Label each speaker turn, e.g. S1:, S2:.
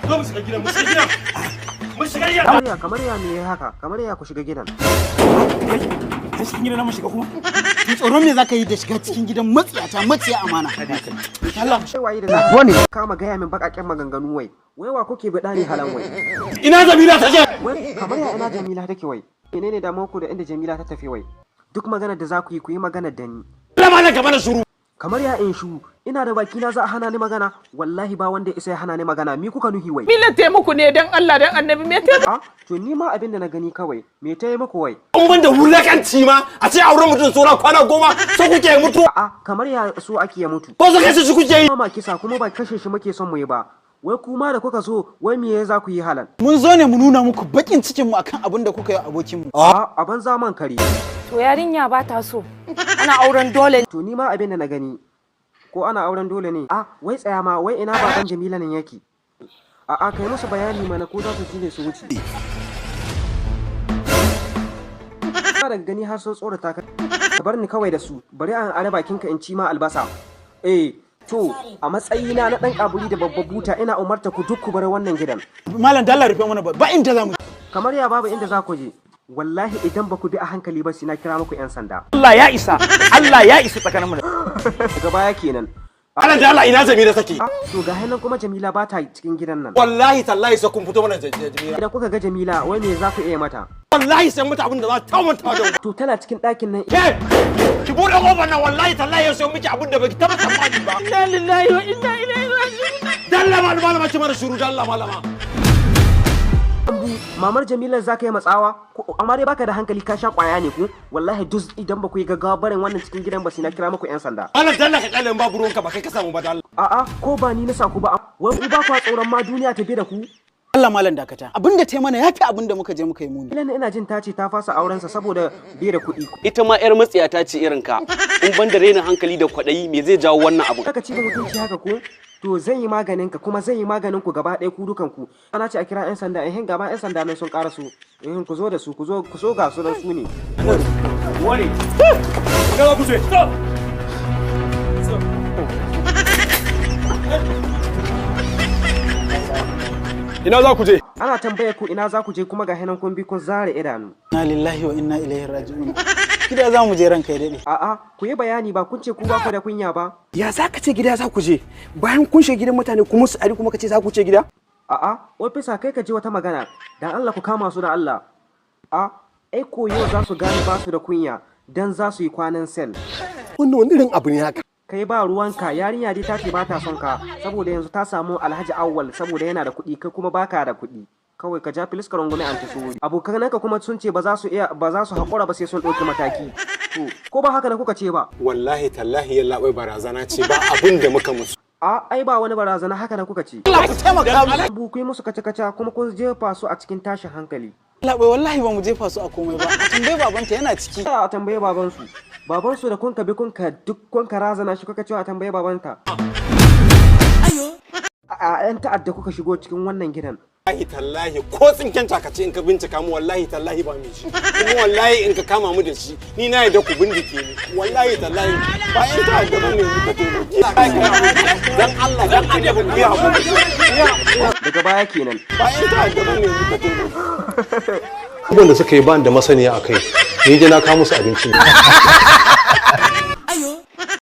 S1: Zo mu shiga gidan, mu shiga gidan. Mu shiga gidan.
S2: Kamar ya me haka? Kamar ya ku shiga gidan.
S3: Ka cikin gidan mu shiga kuma? Ni tsoron me zaka yi da shiga cikin gidan matsiya amana. Allah
S2: Sai waye da za wani kama gaya min bakakken maganganu wai. Wai wa kuke bada ni halan wai?
S1: Ina Jamila ta je?
S2: Wai kamar ya ina Jamila take wai? Menene damuwar ku da inda Jamila ta tafi wai? Duk maganar da za ku yi maganar da ni.
S1: Lama na gaba da shuru.
S2: Kamar ya in shu ina da baki na za a hana ni magana wallahi ba wanda isa ya hana ni magana mi kuka nuhi wai
S4: Mila taimako ne dan Allah dan Annabi me taimako
S2: to ni ma abin da na gani kawai me taimako wai
S1: an banda wulakanci ma a ce auren mutum tsora kwana 10 so kuke mutu
S2: kamar ya so ake ya mutu
S1: ko so kashe shi kuke yi
S2: ma kisa kuma ba kashe shi muke son mu yi ba wai kuma da kuka so wai me za ku yi halan
S3: mun zo ne mu nuna muku bakin cikin mu akan abin da kuka yi abokin mu
S2: a ban zaman kare
S4: to yarinya ba ta so ana auren dole
S2: to ni ma abin da na gani ko ana auren dole ne wai tsaya ma wai ina baban Jamila nan yake kai musu bayani mana ko za su ji ne su wuce daga gani har sun tsorata ka bar ni kawai da su bari an are bakinka in ci ma albasa to a matsayina na dan kaburi da babbar buta ina umarta ku duk ku bar wannan gidan
S3: malam dalla rufe mana ba inda zamu
S2: kamar ya babu inda za ku je wallahi idan ba ku bi a hankali ba sai na kira muku yan sanda
S3: Allah ya isa tsakanin mu
S2: daga baya kenan
S1: Alan da Allah ina Jamila take
S2: to ga hannun kuma Jamila ba ta cikin gidan nan
S1: wallahi tallahi sai kun fito mana Jamila
S2: idan kuka ga Jamila wai me za ku iya mata
S1: wallahi sai mata abin da za ta manta da
S2: to tana cikin ɗakin nan
S1: ki bude kofar nan wallahi tallahi sai miki abin da baki taba tsammani ba
S4: inna lillahi wa inna ilaihi raji'un
S1: dalla malama ce mara shuru dalla malama
S2: mamar Jamila za ka yi matsawa amma dai baka da hankali ka sha kwaya ne ku wallahi duk idan ba ku yi gaggawa barin wannan cikin gidan ba sai na kira muku yan sanda
S1: Allah dalla ka kalle babu ruwanka ba kai ka samu ba dalla
S2: ko ba ni na sa ku ba wai ku ba ku tsoron ma duniya ta bi da ku
S3: Allah malam dakata abinda ta mana yafi abinda muka je muka yi muni
S2: ina jin ta ce ta fasa auren sa saboda bai da kuɗi
S5: ita ma yar matsiya ta ce irin ka in ban da rainin hankali da kwaɗayi me zai jawo wannan abu
S2: kaka ci da mutunci haka ko to zan yi maganin ka kuma zan yi maganin ku gaba ɗaya ku dukan ku ana ce a kira yan sanda gaba yan sanda nan sun ƙara su ku zo da su ku so ga su nan su ne
S1: wani ga ku ce ina za ku je
S2: ana tambaye ku ina za ku je kuma ga hinan kun bi kun zare idanu
S3: inna lillahi wa inna ilaihi raji'un gida za mu je ranka ya dade
S2: ku yi bayani ba kun ce ku ba ku da kunya ba
S6: ya za ka ce gida za ku je bayan kun shiga gidan mutane kuma su ari kuma ka ce za ku ce gida
S2: ofisa kai ka ji wata magana dan Allah ku kama su da Allah ai koyo za su gane ba su da kunya dan za su yi kwanan sel
S6: wannan wani irin abu ne haka
S2: kai ba ruwanka yarinya dai ta ce ba ta son ka saboda yanzu ta samu Alhaji Awwal saboda yana da kuɗi kai kuma baka da kuɗi kawai ka ja filis ka rungume an taso abokananka kuma sun ce ba za su haƙura ba sai sun ɗauki mataki to ko ba haka da kuka ce ba
S1: wallahi tallahi yalla bai barazana ce ba abin da muka musu
S2: ai ba wani barazana haka da kuka ce
S3: Allah ku taimaka
S2: mu ku yi musu kaca kuma kun jefa su a cikin tashin hankali
S3: Allah bai wallahi ba mu jefa su a komai ba a tambaye babanta yana ciki
S2: a tambaye babansu da kun ka bi kun ka duk kun ka razana shi kuka cewa a tambaye babanta yan ta'adda kuka shigo cikin wannan gidan
S1: wallahi tallahi ko tsinken takace in ka bincika mu wallahi tallahi ba mu shi kuma wallahi in ka kama mu da shi ni na yadda ku bindike ni wallahi tallahi ba yan ta'adda ba ne ka taimaki dan Allah dan annabi ku ya
S2: daga baya kenan
S1: ba yan ta'adda ba ne ka taimaki
S7: abubuwan da suka yi ban da masaniya a kai ni je na kawo musu abinci